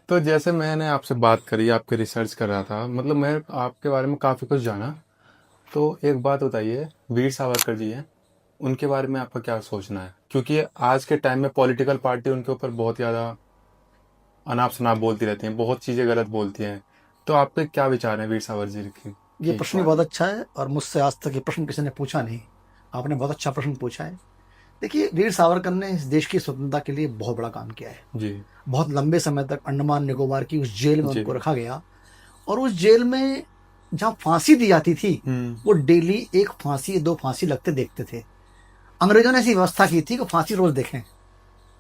तो जैसे मैंने आपसे बात करी, आपके रिसर्च कर रहा था, मतलब मैं आपके बारे में काफ़ी कुछ जाना। तो एक बात बताइए, वीर सावरकर जी हैं, उनके बारे में आपका क्या सोचना है? क्योंकि आज के टाइम में पॉलिटिकल पार्टी उनके ऊपर बहुत ज़्यादा अनाप शनाप बोलती रहती हैं, बहुत चीज़ें गलत बोलती हैं। तो आपके क्या विचार हैं वीर सावरकर जी ये की प्रश्न भी बारे बहुत में? अच्छा है और मुझसे आज तक ये प्रश्न किसी ने पूछा नहीं। आपने बहुत अच्छा प्रश्न पूछा है। देखिए, वीर सावरकर ने इस देश की स्वतंत्रता के लिए बहुत बड़ा काम किया है। जी। बहुत लंबे समय तक अंडमान निकोबार की उस जेल में जी। उनको रखा गया और उस जेल में जहाँ फांसी दी जाती थी, हम्म। वो डेली एक फांसी, 2 फांसी लगते देखते थे। अंग्रेजों ने ऐसी व्यवस्था की थी कि फांसी रोज़ देखें,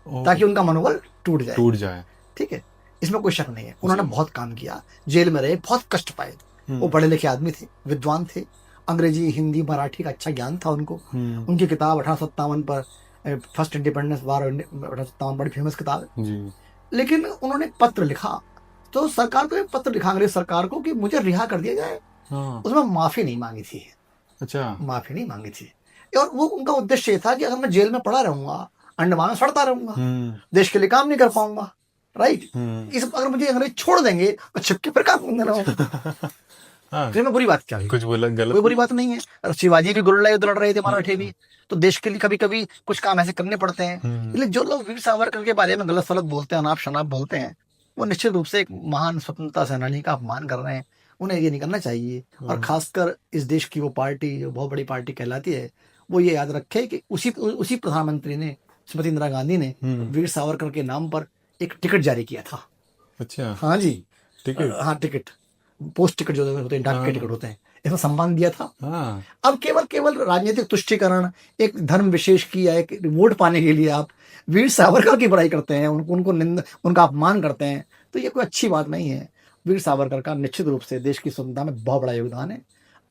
ओ। ताकि उनका मनोबल टूट जाए। टूट जाए। ठीक है? इसमें कोई शक नहीं है। उन्होंने जी। बहुत काम किया, जेल में रहे, बहुत कष्ट पाए। वो हम्म। पढ़े-लिखे आदमी थे, विद्वान थे। अंग्रेजी, हिंदी, मराठी का अच्छा ज्ञान था उनको। हम्म। उनकी किताब 1857 पर फर्स्ट इंडिपेंडेंस वार 1857 बड़ी फेमस किताब है। जी। लेकिन उन्होंने एक पत्र लिखा, तो सरकार को एक पत्र लिखा अंग्रेज सरकार को कि मुझे रिहा कर दिया जाए। हाँ। उसमें माफ़ी नहीं माँगी थी, अच्छा। माफ़ी नहीं माँगी थी। और वो उनका उद्देश्य ये था कि अगर मैं जेल में पड़ा रहूँगा, अंडमान में सड़ता रहूँगा, हम्म। देश के लिए काम नहीं कर पाऊँगा, राइट? हम्म। इस अगर मुझे अंग्रेज छोड़ देंगे, मैं छिप के फिर काम करने रहूँगा। हाँ। तो इसमें बुरी बात क्या हुई? कुछ बोला कोई गलत बुरी नहीं। बात नहीं है। और शिवाजी भी गुरिल्ला युद्ध लड़ रहे थे, मराठे हाँ। भी। तो देश के लिए कभी-कभी कुछ काम ऐसे करने पड़ते हैं। हम्म। इसलिए जो लोग वीर सावरकर के बारे में गलत-सलत बोलते हैं, अनाप-शनाप बोलते हैं, वो निश्चित रूप से एक महान स्वतंत्रता सेनानी का अपमान कर रहे हैं। उन्हें ये नहीं करना चाहिए। और हाँ। खासकर इस देश की वो पार्टी जो बहुत बड़ी पार्टी कहलाती है, वो ये याद रखे कि उसी प्रधानमंत्री ने, श्रीमती इंदिरा गांधी ने हम्म। वीर सावरकर के नाम पर एक टिकट जारी किया था। अच्छा। हाँ जी। टिकट। हाँ, टिकट। पोस्ट टिकट जो होते हैं, डाक के हाँ। टिकट होते हैं, इसमें सम्मान दिया था। हाँ। अब केवल केवल राजनीतिक तुष्टिकरण, एक धर्म विशेष की या एक वोट पाने के लिए आप वीर सावरकर की बुराई करते हैं, उनको उनको निंद उनका अपमान करते हैं, तो ये कोई अच्छी बात नहीं है। वीर सावरकर का निश्चित रूप से देश की स्वतंत्रता में बहुत बड़ा योगदान है।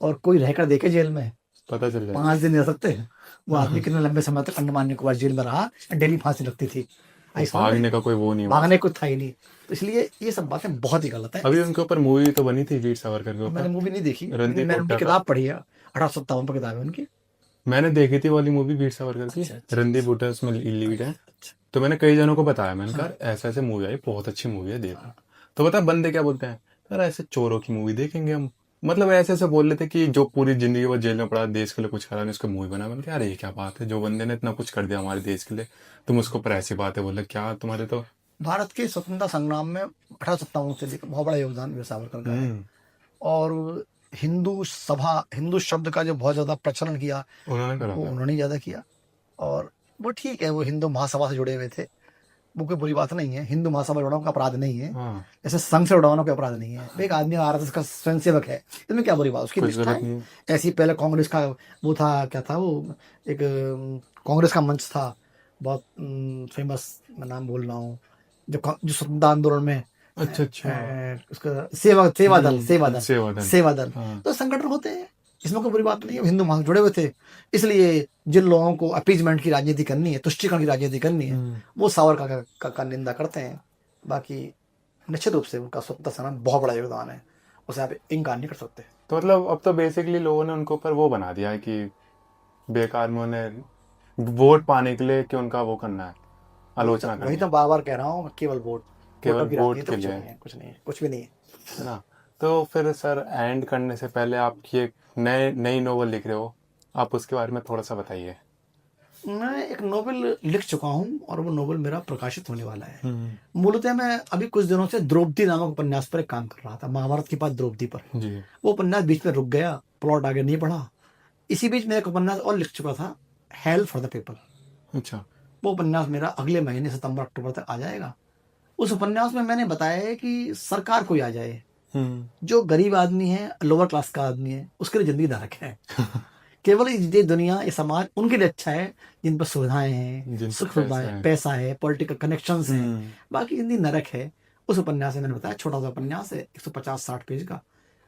और कोई रहकर देखे जेल में, पता चल जाए। 5 दिन रह सकते हैं। वो आदमी हाँ। कितने लंबे समय तक अंडमान निकोबार जेल में रहा, डेली फांसी लगती थी। और आई समझ रहे भागने हैं? का कोई वो नहीं वहां भागने से। को था ही नहीं। तो इसलिए ये सब बातें बहुत ही गलत है। अभी उनके ऊपर मूवी तो बनी थी वीर सावरकर के मैंने ऊपर। मूवी नहीं देखी, लेकिन रणदीप मैंने उनकी हुड्डा का। किताब पढ़ी है। 1857 पर किताब है उनकी। मैंने देखी थी वाली मूवी वीर सावरकर की। अच्छा, अच्छा, रणदीप अच्छा, हुड्डा उसमें लीड है। अच्छा, अच्छा। तो मैंने कई जनों को बताया, मैंने हाँ, कहा ऐसे ऐसे मूवी आई, बहुत अच्छी मूवी है, देखना। हाँ, तो बता बंदे क्या बोलते हैं, यार ऐसे चोरों की मूवी देखेंगे हम। मतलब ऐसे ऐसे बोल रहे थे कि जो पूरी जिंदगी वो जेल में पड़ा, देश के लिए कुछ करा नहीं, उसको मूवी बना। मैंने कहा यार ये क्या बात है, जो बंदे ने इतना कुछ कर दिया हमारे देश के लिए, तुम उसको पर ऐसी बात है बोले, क्या तुम्हारे तो। भारत के स्वतंत्रता संग्राम में 1857 से लेकर बहुत बड़ा योगदान वीर सावरकर का है। हम्म। और हिंदू सभा, हिंदू शब्द का जो बहुत ज़्यादा प्रचलन किया, उन्होंने करा वो था। उन्होंने ज़्यादा किया। और वो ठीक है, वो हिंदू महासभा से जुड़े हुए थे, वो कोई बुरी बात नहीं है। हिंदू महासभा जुड़ना कोई अपराध नहीं है। हाँ। जैसे संघ से जुड़वाना कोई अपराध नहीं है। एक आदमी आरएसएस का स्वयंसेवक है, इसमें क्या बुरी बात, उसकी कुछ निष्ठा गलत है। नहीं है। ऐसी पहले कांग्रेस का वो था, क्या था वो, एक कांग्रेस का मंच था, बहुत फेमस, मैं नाम भूल रहा हूँ, जो स्वतंत्रता आंदोलन में अच्छा अच्छा। उसका सेवा सेवा दल, सेवा दल, सेवादल। सेवा दल। हाँ। तो संगठन होते हैं, इसमें कोई बुरी बात नहीं है। हिंदू महासभा जुड़े हुए थे। इसलिए जिन लोगों को अपीजमेंट की राजनीति करनी है, तुष्टिकरण की राजनीति करनी है, हम्म। वो सावरकर का निंदा करते हैं। बाकी निश्चित रूप से उनका स्वतंत्रता संग्राम में बहुत बड़ा योगदान है, उसे आप इनकार नहीं कर सकते। तो मतलब अब तो बेसिकली लोगों ने उनके ऊपर वो बना दिया है कि बेकार में उन्हें वोट पाने के लिए कि उनका वो करना है, आलोचना वही करनी तो है। बार बार कह रहा हूँ, केवल वोट, केवल वोटों की वोट राजनीति, तो के कुछ लिए। नहीं है, कुछ नहीं है, कुछ भी नहीं है। है ना? तो फिर सर एंड करने से पहले आपकी एक नई नोवेल लिख रहे हो, आप उसके बारे में थोड़ा सा बताइए। मैं एक नोवेल लिख चुका हूँ और वो नोवेल मेरा प्रकाशित होने वाला है। हम्म। मूलतः मैं अभी कुछ दिनों से द्रौपदी नामक उपन्यास पर एक काम कर रहा था, महाभारत के बाद द्रौपदी पर। जी। वो उपन्यास बीच में रुक गया, प्लॉट आगे नहीं बढ़ा। इसी बीच मैं एक उपन्यास और लिख चुका था, हेल फॉर द पीपल। अच्छा। वो उपन्यास मेरा अगले महीने सितंबर अक्टूबर तक आ जाएगा। उस उपन्यास में मैंने बताया है कि सरकार कोई आ जाए, हम्म। जो गरीब आदमी है, लोअर क्लास का आदमी है, उसके लिए जिंदगी नरक है। केवल ये दुनिया, ये समाज उनके लिए अच्छा है जिन पर सुविधाएं हैं, जिन पे सुख सुविधाएं पैसा हैं, है। पैसा है, पॉलिटिकल कनेक्शंस हैं। हम्म। बाकी जिंदगी नरक है। उस उपन्यास में मैंने बताया, छोटा सा उपन्यास है, 150-60 पेज का,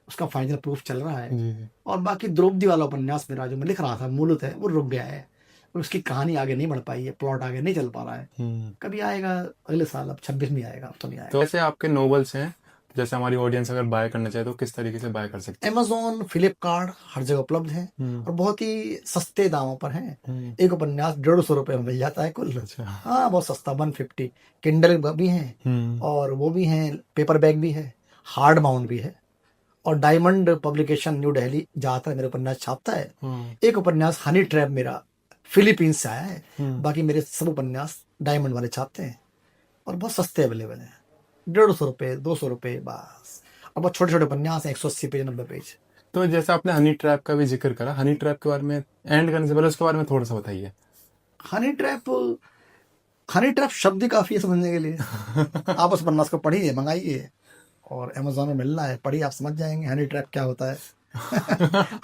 उसका फाइनल प्रूफ चल रहा है। जी जी। और बाकी द्रौपदी वाला उपन्यास मेरा जो मैं लिख रहा था मूलतः, वो रुक गया है। उसकी कहानी आगे नहीं बढ़ पाई है, प्लॉट आगे नहीं चल पा रहा है। हम्म। कभी आएगा, अगले साल, अब 26 में आएगा, अब तो नहीं तो आएगा। ऐसे आपके नोवेल्स हैं, जैसे हमारी ऑडियंस अगर बाय करना चाहे तो किस तरीके से बाय कर सकते अमेजोन, फ्लिपकार्ट हर जगह उपलब्ध है हैं? और बहुत ही सस्ते दामों पर है। हम्म, एक उपन्यास 150 रुपये में मिल जाता है कुल। अच्छा। हाँ, बहुत सस्ता, 150। किंडल भी है हम्म, और वो भी हैं, पेपर बैग भी है, हार्ड बाउंड भी है। और डायमंड पब्लिकेशन न्यू दिल्ली ज़्यादातर मेरे उपन्यास छापता है। एक उपन्यास हनी ट्रैप मेरा फिलीपींस से आया है, बाकी मेरे सब उपन्यास डायमंड वाले छापते हैं और बहुत सस्ते अवेलेबल हैं। 150 रुपये, 200 रुपये बस। और बहुत छोटे छोटे उपन्यास हैं, 180 पेज, 90 पेज। तो जैसे आपने हनी ट्रैप का भी जिक्र करा, हनी ट्रैप के बारे में एंड करने से पहले उसके बारे में थोड़ा सा बताइए। हनी ट्रैप, हनी ट्रैप शब्द ही काफ़ी है समझने के लिए। आप उस उपन्यास को पढ़िए, मंगाइए और अमेजोन में मिल रहा है, पढ़िए, आप समझ जाएंगे हनी ट्रैप क्या होता है।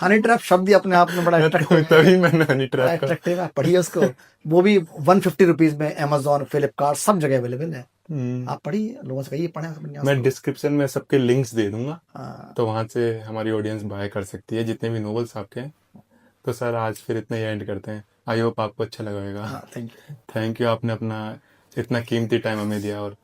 हनी ट्रैप शब्द ही अपने आप में बड़ा अट्रैक्टिव है, तभी मैंने हनी बड़ा ट्रैप का। अट्रैक्टिव है, पढ़िए उसको। वो भी 150 रुपीज में अमेजोन, फ्लिपकार्ट सब जगह अवेलेबल है। हम्म, आप पढ़िए, लोगों से कहिए पढ़ें उस उपन्यास मैं को। डिस्क्रिप्शन में सबके लिंक्स दे दूंगा, हाँ, तो वहां से हमारी ऑडियंस बाय कर सकती है जितने भी नॉवेल्स आपके हैं। तो सर आज फिर इतना ही एंड करते हैं। आई होप आपको अच्छा लगा होगा। हाँ, थैंक यू। थैंक यू, आपने अपना इतना कीमती टाइम हमें दिया और